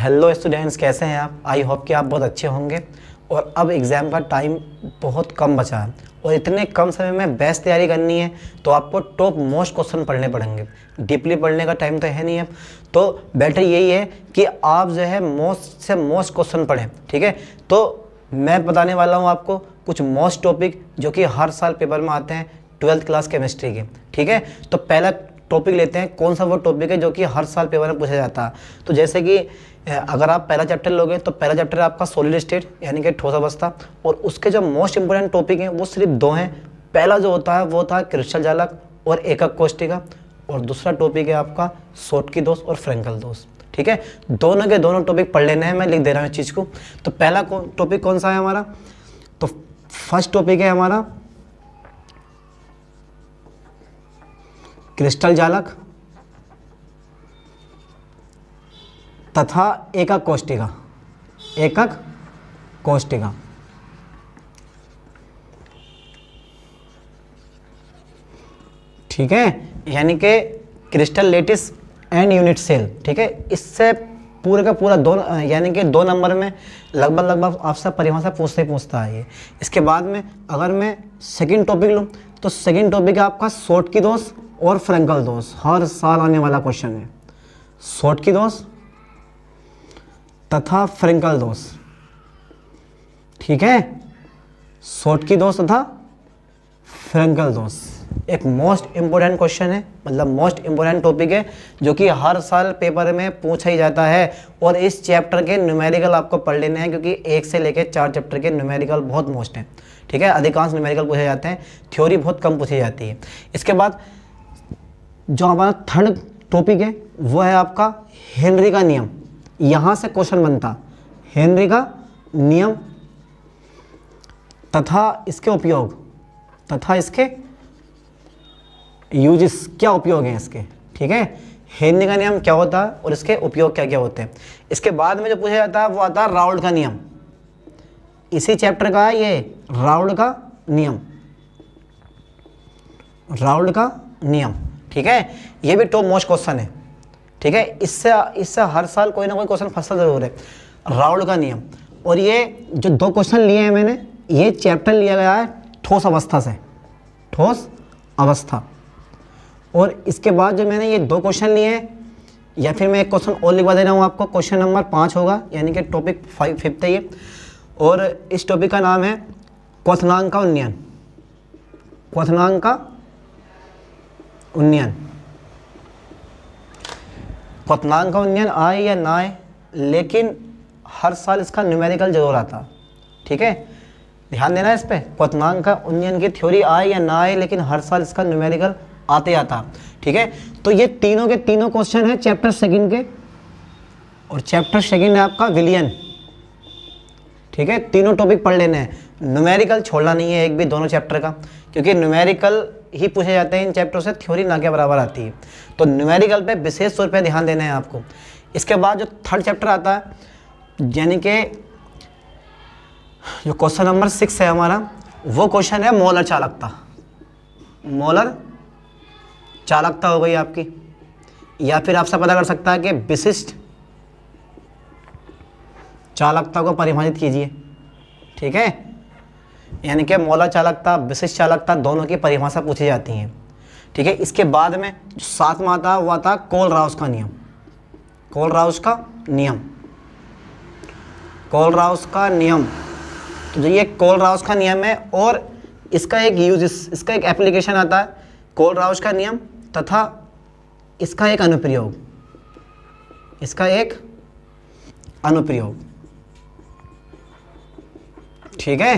Hello students, कैसे हैं आप? आई होप कि आप बहुत अच्छे होंगे। और अब एग्ज़ाम का टाइम बहुत कम बचा है और इतने कम समय में बेस्ट तैयारी करनी है तो आपको टॉप मोस्ट क्वेश्चन पढ़ने पड़ेंगे। डीपली पढ़ने का टाइम तो है नहीं अब, तो बेटर यही है कि आप जो है मोस्ट से मोस्ट क्वेश्चन पढ़ें। ठीक है, तो मैं बताने वाला हूँ आपको कुछ मोस्ट टॉपिक जो कि हर साल पेपर में आते हैं 12th क्लास केमिस्ट्री के। ठीक है, तो पहला टॉपिक लेते हैं। कौन सा वो टॉपिक है जो कि हर साल पेपर में पूछा जाता है? तो जैसे कि अगर आप पहला चैप्टर लोगे तो पहला चैप्टर आपका सॉलिड स्टेट यानी कि ठोस अवस्था, और उसके जो मोस्ट इंपोर्टेंट टॉपिक हैं वो सिर्फ दो हैं। पहला जो होता है वो होता है क्रिस्टल जालक और एकक कोष्टिका, और दूसरा टॉपिक है आपका शॉटकी दोष और फ्रेंकल दोष। ठीक है, दोनों के दोनों टॉपिक पढ़ लेने हैं, मैं लिख दे रहा हूँ इस चीज़ को। तो पहला टॉपिक कौन सा है हमारा? तो फर्स्ट टॉपिक है हमारा क्रिस्टल जालक तथा एकक कोष्टिका। एकक कोष्टिका। ठीक है, यानी कि crystal lattice and unit cell. ठीक है, इससे पूरे का पूरा दो यानी कि 2 नंबर में लगभग आपसे परिभाषा पूछता है ये। इसके बाद में अगर मैं सेकंड टॉपिक लूँ तो सेकंड टॉपिक है आपका शॉटकी दोष और फ्रेंकल दोष। हर साल आने वाला क्वेश्चन है, शॉटकी दोष तथा फ्रेंकल दोष। ठीक है, शॉटकी दोष तथा फ्रेंकल दोष एक मोस्ट इंपोर्टेंट क्वेश्चन है, मतलब मोस्ट इंपोर्टेंट टॉपिक है जो कि हर साल पेपर में पूछा ही जाता है। और इस चैप्टर के न्यूमेरिकल आपको पढ़ लेने हैं क्योंकि 1 से लेकर 4 चैप्टर के न्यूमेरिकल बहुत मोस्ट हैं। ठीक है, अधिकांश न्यूमेरिकल पूछे जाते हैं, थ्योरी बहुत कम पूछी जाती है। इसके बाद जो हमारा थर्ड टॉपिक है वो है आपका हेनरी का नियम। यहाँ से क्वेश्चन बनता हेनरी का नियम तथा इसके उपयोग तथा इसके यूजेस, क्या उपयोग हैं इसके। ठीक है, हेनरी का नियम क्या होता है और इसके उपयोग क्या क्या होते हैं। इसके बाद में जो पूछा जाता है वो आता है राउल्ट का नियम। इसी चैप्टर का है ये राउल्ट का नियम। राउल्ट का नियम, ठीक है, ये भी टॉप मोस्ट क्वेश्चन है। ठीक है, इससे हर साल कोई ना कोई क्वेश्चन फंसता जरूर है, राउल्ट का नियम। और ये जो 2 क्वेश्चन लिए हैं मैंने, ये चैप्टर लिया गया है ठोस अवस्था से, ठोस अवस्था। और इसके बाद जो मैंने ये 2 क्वेश्चन लिए हैं, या फिर मैं एक क्वेश्चन और लिखवा दे रहा हूँ आपको, क्वेश्चन नंबर 5 होगा, यानी कि टॉपिक 5th है ये। और इस टॉपिक का नाम है क्वथनांक का उन्नयन। क्वथनांक का उन्नयन। क्वथनांक का उन्नयन आए या ना आए, लेकिन हर साल इसका न्यूमेरिकल जरूर आता। ठीक है, ध्यान देना इस पे। क्वथनांक का उन्नयन की थ्योरी आए या ना आए, लेकिन हर साल इसका न्यूमेरिकल आते आता। ठीक है, तो ये तीनों के तीनों क्वेश्चन है चैप्टर 2 के, और चैप्टर 2 है आपका विलियन। ठीक है, तीनों टॉपिक पढ़ लेने हैं, न्यूमेरिकल छोड़ना नहीं है एक भी, दोनों चैप्टर का, क्योंकि न्यूमेरिकल ही पूछे जाते हैं इन चैप्टर से, थ्योरी ना के बराबर आती है। तो न्यूमेरिकल पे विशेष तौर पे ध्यान देना है आपको। इसके बाद जो थर्ड चैप्टर आता है, यानी कि जो क्वेश्चन नंबर 6 है हमारा, वो क्वेश्चन है मोलर चालकता। मोलर चालकता हो गई आपकी, या फिर आपसे पता कर सकता है कि विशिष्ट चालकता को परिभाषित कीजिए। ठीक है, यानी कि मोलर चालकता, विशिष्ट चालकता, दोनों की परिभाषा पूछी जाती है। ठीक है, इसके बाद में जो 7वां आता है वो आता है कोलराउस का नियम। कोलराउस का नियम। कोलराउस का नियम, तो जो ये कोलराउस का नियम है, और इसका एक यूजेस, इसका एक एप्लीकेशन आता है कोलराउस का नियम तथा इसका एक अनुप्रयोग। इसका एक अनुप्रयोग। ठीक है,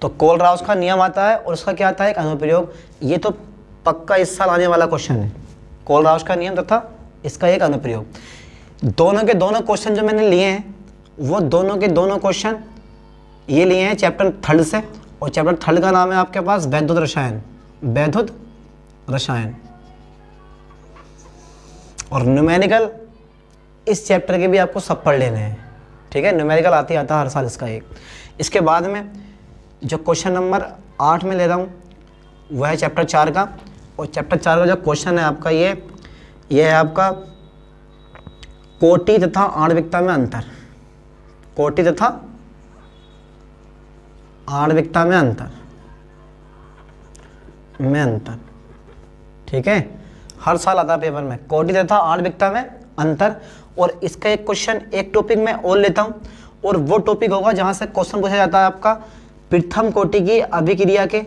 तो कोलराउस का नियम आता है और उसका क्या आता है, एक अनुप्रयोग। ये तो पक्का इस साल आने वाला क्वेश्चन है, कोलराउस का नियम तथा इसका एक अनुप्रयोग। दोनों के दोनों क्वेश्चन जो मैंने लिए हैं वो दोनों के दोनों क्वेश्चन ये लिए हैं चैप्टर 3 से, और चैप्टर 3 का नाम है आपके पास वैद्युत रसायन। वैद्युत रसायन। और न्यूमेरिकल इस चैप्टर के भी आपको सब पढ़ लेने हैं। ठीक है, न्यूमेरिकल आते आता है हर साल इसका एक। इसके बाद में जो क्वेश्चन नंबर 8 में ले रहा हूँ वह है चैप्टर 4 का, और चैप्टर 4 का जो क्वेश्चन है आपका ये है आपका कोटि तथा आणविकता में अंतर, कोटि तथा आणविकता में अंतर, ठीक है, हर साल आता है पेपर में, कोटि तथा आणविकता में अंतर। और इसका एक क्वेश्चन, एक टॉपिक मैं और लेता हूं, और वो टॉपिक होगा जहां से क्वेश्चन पूछा जाता है आपका प्रथम कोटि की अभिक्रिया के,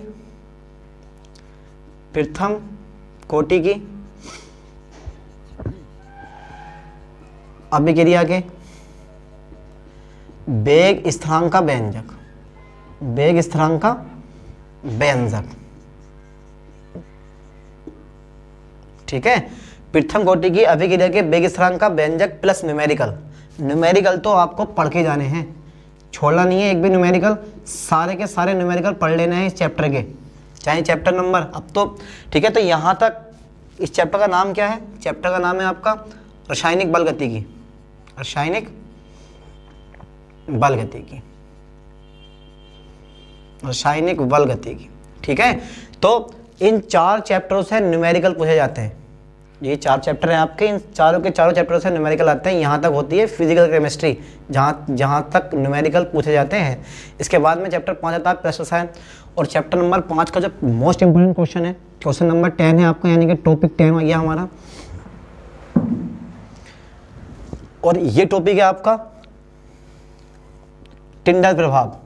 प्रथम कोटि की अभिक्रिया के वेग स्थिरांक का व्यंजक, वेग स्थिरांक का व्यंजक, ठीक है। प्रथम कोटि की अभिक्रिया के वेग स्थिरांक का व्यंजक प्लस न्यूमेरिकल, न्यूमेरिकल तो आपको पढ़ के जाने हैं, छोड़ना नहीं है एक भी न्यूमेरिकल, सारे के सारे न्यूमेरिकल पढ़ लेने हैं इस चैप्टर के, चाहे चैप्टर नंबर, अब तो ठीक है। तो यहाँ तक इस चैप्टर का नाम क्या है? चैप्टर का नाम है आपका रासायनिक बल गतिकी, रासायनिक बल गतिकी, रासायनिक बल गतिकी, ठीक है। तो इन 4 चैप्टरों से न्यूमेरिकल पूछे जाते हैं, ये 4 चैप्टर हैं आपके, इन चारों के चारों चैप्टरों से न्यूमेरिकल आते हैं। यहाँ तक होती है फिजिकल केमिस्ट्री, जहाँ तक न्यूमेरिकल पूछे जाते हैं। इसके बाद में चैप्टर 5 आता है प्लस रसायन, और चैप्टर नंबर 5 का जो मोस्ट इंपोर्टेंट क्वेश्चन है, क्वेश्चन नंबर 10 है आपका, यानी कि टॉपिक 10 हो गया हमारा। और ये टॉपिक है आपका टिंडल प्रभाव,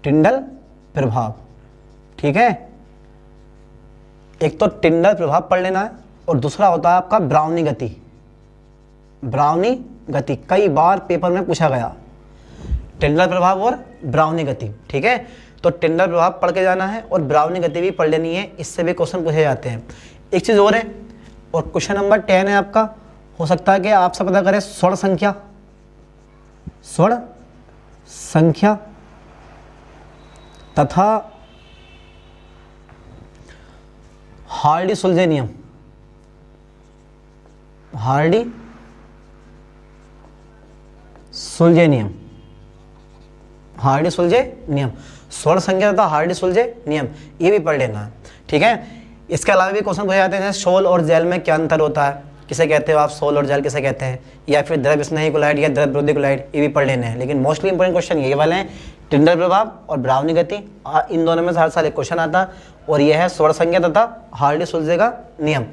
टिंडल प्रभाव, ठीक है। एक तो टिंडल प्रभाव पढ़ लेना है, और दूसरा होता है आपका ब्राउनी गति, ब्राउनी गति कई बार पेपर में पूछा गया, टिंडल प्रभाव और ब्राउनी गति, ठीक है। तो टिंडल प्रभाव पढ़ के जाना है, और ब्राउनी गति भी पढ़ लेनी है, इससे भी क्वेश्चन पूछे जाते हैं। एक चीज़ और है, और क्वेश्चन नंबर 10 है आपका, हो सकता है कि आपसे पता करें स्वर्ण संख्या, स्वर्ण संख्या तथा हार्डी सुलझे नियम, हार्डी सुलझे नियम, हार्डी सुलझे नियम, स्वर्ण संख्या तथा हार्डी सुलझे नियम, ये भी पढ़ लेना है, ठीक है। इसके अलावा भी क्वेश्चन पूछे जाते हैं, सोल और जेल में क्या अंतर होता है, किसे कहते हो आप, सोल और जेल किसे कहते हैं, या फिर द्रव स्नेही क्लोराइड या द्रव विरोधी क्लोराइड, ये भी पढ़ लेने हैं। लेकिन मोस्टली इंपोर्टेंट क्वेश्चन ये वाले हैं, टिंडल प्रभाव और ब्राउनी गति, इन दोनों में से हर साल एक क्वेश्चन आता है, और यह है स्वर्ण संख्या तथा हार्डी सुलझे का नियम।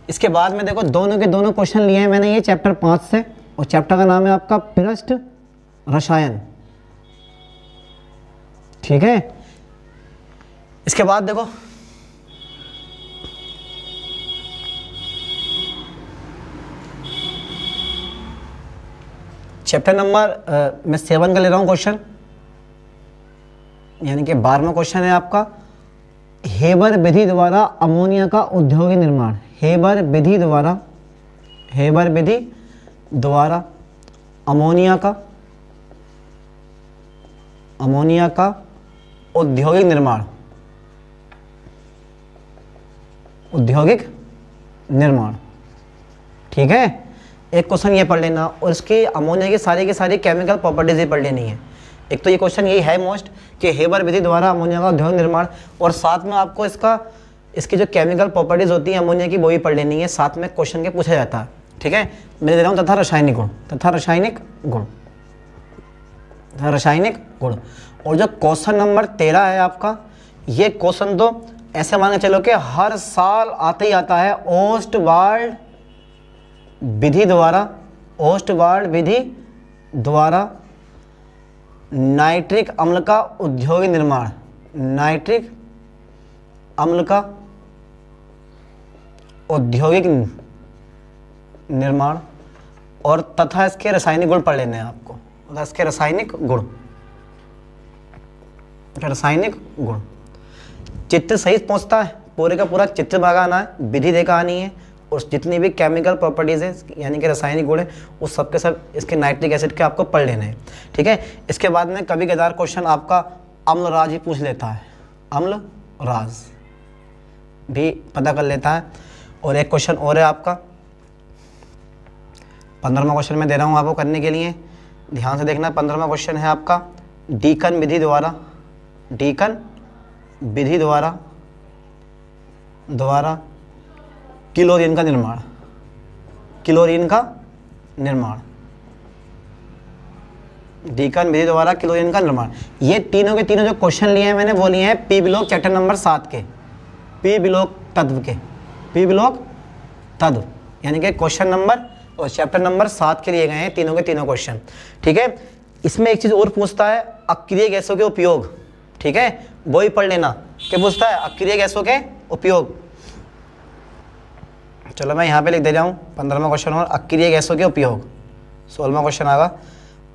इसके बाद में देखो दोनों के दोनों क्वेश्चन लिए हैं मैंने ये चैप्टर 5 से, और चैप्टर का नाम है आपका पृष्ठ रसायन, ठीक है। इसके बाद देखो चैप्टर नंबर मैं 7 का ले रहा हूँ क्वेश्चन, यानी कि 12वां क्वेश्चन है आपका, हेबर विधि द्वारा अमोनिया का औद्योगिक निर्माण, हेबर विधि द्वारा, हेबर विधि द्वारा अमोनिया का, अमोनिया का औद्योगिक निर्माण, औद्योगिक निर्माण, ठीक है। एक क्वेश्चन ये पढ़ लेना, और इसके अमोनिया की सारी केमिकल प्रॉपर्टीज ही पढ़ लेनी है। एक तो ये क्वेश्चन यही है मोस्ट, कि हेबर विधि द्वारा अमोनिया का औद्योगिक निर्माण, और साथ में आपको इसकी जो केमिकल प्रॉपर्टीज होती है अमोनिया की, वो भी पढ़ लेनी है, साथ में क्वेश्चन के पूछा जाता है, ठीक है। मैं दे रहा हूँ तथा रासायनिक गुण, तथा रासायनिक गुण, तथा रासायनिक गुण। और जो क्वेश्चन नंबर 13 है आपका, ये क्वेश्चन तो ऐसे मान के चलो कि हर साल आता ही आता है, ओस्टवाल्ड विधि द्वारा, ओस्टवाल्ड विधि द्वारा नाइट्रिक अम्ल का औद्योगिक निर्माण, नाइट्रिक अम्ल का औद्योगिक निर्माण, और तथा इसके रासायनिक गुण पढ़ लेने हैं आपको, तथा इसके रासायनिक गुण, रासायनिक गुण। चित्र सही पहुंचता है, पूरे का पूरा चित्र भागा आना है, विधि देखा आनी है, और जितनी भी केमिकल प्रॉपर्टीज है यानी कि रासायनिक गुण है, उस सब के सब इसके नाइट्रिक एसिड के आपको पढ़ लेने हैं, ठीक है। इसके बाद में कभी कदार क्वेश्चन आपका अम्ल राज ही पूछ लेता है, अम्ल राज भी पता कर लेता है। और एक क्वेश्चन और है आपका, 15वां क्वेश्चन मैं दे रहा हूँ आपको करने के लिए, ध्यान से देखना। 15वां क्वेश्चन है आपका डीकन विधि द्वारा, डीकन विधि द्वारा क्लोरीन का निर्माण, क्लोरीन का निर्माण, डीकन विधि द्वारा क्लोरीन का निर्माण। ये तीनों के तीनों जो क्वेश्चन लिए हैं मैंने वो लिए हैं पी ब्लॉक चैप्टर नंबर 7 के, पी ब्लॉक तत्व के, पी ब्लॉक तत्व यानी कि क्वेश्चन नंबर और चैप्टर नंबर 7 के लिए गए हैं तीनों के तीनों क्वेश्चन। ठीक है, इसमें एक चीज़ और पूछता है अक्रिय गैसों के उपयोग। ठीक है, वो ही पढ़ लेना। क्या पूछता है? अक्रिय गैसों के उपयोग। चलो मैं यहाँ पे लिख दे रहा हूँ 15वां क्वेश्चन और अक्रिय गैसों के उपयोग। 16वां क्वेश्चन आएगा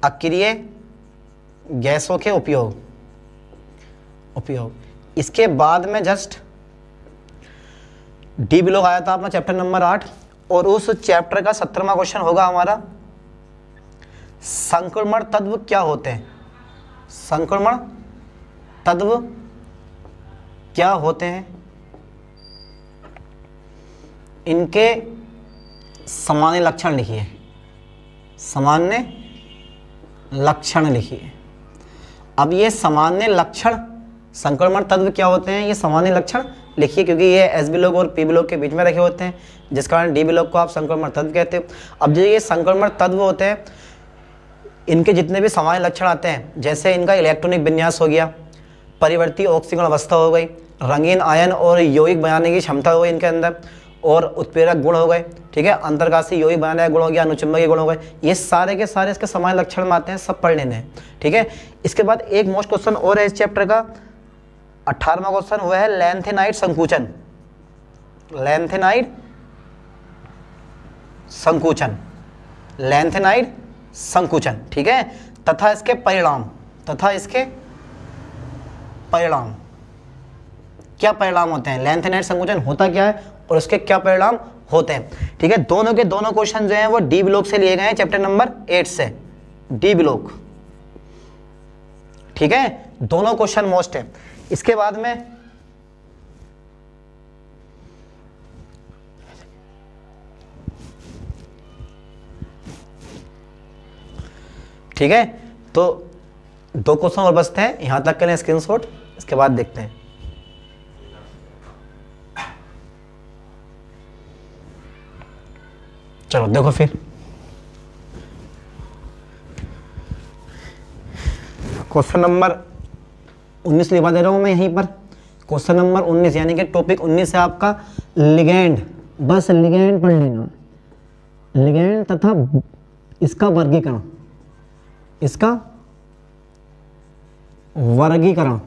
अक्रिय गैसों के उपयोग। इसके बाद में जस्ट डी ब्लॉक आया था अपना चैप्टर नंबर 8 और उस चैप्टर का 17वां क्वेश्चन होगा हमारा संक्रमण तत्व क्या होते हैं। संक्रमण तत्व क्या होते हैं, इनके सामान्य लक्षण लिखिए। सामान्य लक्षण लिखिए। अब ये सामान्य लक्षण संक्रमण तत्व क्या होते हैं, ये सामान्य लक्षण लिखिए क्योंकि ये एस ब्लॉक और पी ब्लॉक के बीच में रखे होते हैं, जिस कारण डी ब्लॉक को आप संक्रमण तत्व कहते हो। अब जो ये संक्रमण तत्व होते हैं इनके जितने भी सामान्य लक्षण आते हैं, जैसे इनका इलेक्ट्रॉनिक विन्यास हो गया, परिवर्ती ऑक्सीकरण अवस्था हो गई, रंगीन आयन और यौगिक बनाने की क्षमता हो गई इनके अंदर, और उत्प्रेरक गुण हो गए। ठीक है, अंतर्गासी यौगिक बनाने का गुण हो गया, अनुचुंबकीय गुण हो गए। ये सारे के सारे इसके सामान्य लक्षण में आते हैं, सब पढ़ लेने हैं। ठीक है, इसके बाद एक मोस्ट क्वेश्चन और है इस चैप्टर का 18वां क्वेश्चन, वह है लैंथेनाइड संकुचन। लैंथेनाइड संकुचन, लैंथेनाइड संकुचन। ठीक है, तथा इसके परिणाम, तथा इसके परिणाम, क्या परिणाम होते हैं, लैंथेनाइड संकुचन होता क्या है और उसके क्या परिणाम होते हैं। ठीक है, दोनों के दोनों क्वेश्चन जो हैं वो डी ब्लॉक से लिए गए हैं चैप्टर नंबर 8 से, डी ब्लॉक। ठीक है, दोनों क्वेश्चन मोस्ट है। इसके बाद में ठीक है, तो 2 क्वेश्चन और बचते हैं, यहां तक के लिए स्क्रीनशॉट, इसके बाद देखते हैं। चलो देखो फिर क्वेश्चन नंबर 19 लिखवा दे रहा हूं मैं यहीं पर। क्वेश्चन नंबर 19 यानी कि टॉपिक 19 है आपका लिगैंड। बस लिगैंड पढ़ लेना, लिगैंड तथा इसका वर्गीकरण, इसका वर्गीकरण।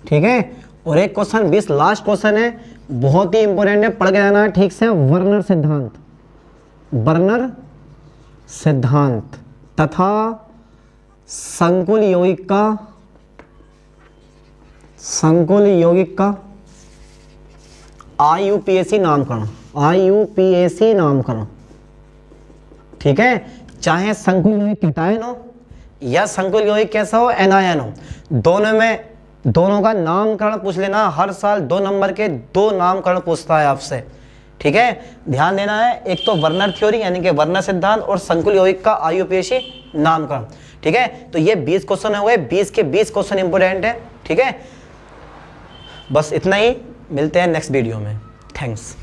ठीक है, और एक क्वेश्चन 20 लास्ट क्वेश्चन है, बहुत ही इंपॉर्टेंट है, पढ़ के जाना है ठीक से। वर्नर सिद्धांत, वर्नर सिद्धांत तथा संकुल यौगिक का, संकुल यौगिक का IUPAC नामकरण, IUPAC नामकरण। ठीक है, चाहे संकुल यौगिक कैटायन हो या संकुल यौगिक कैसा हो, एनायन हो, दोनों में दोनों का नामकरण पूछ लेना। हर साल 2 नंबर के 2 नामकरण पूछता है आपसे। ठीक है, ध्यान देना है, एक तो वर्नर थ्योरी यानी कि वर्नर सिद्धांत और संकुल यौगिक का IUPAC नामकरण। ठीक है, तो ये 20 क्वेश्चन हो गए, 20 के 20 क्वेश्चन इंपोर्टेंट है। ठीक है, बस इतना ही, मिलते हैं नेक्स्ट वीडियो में। थैंक्स।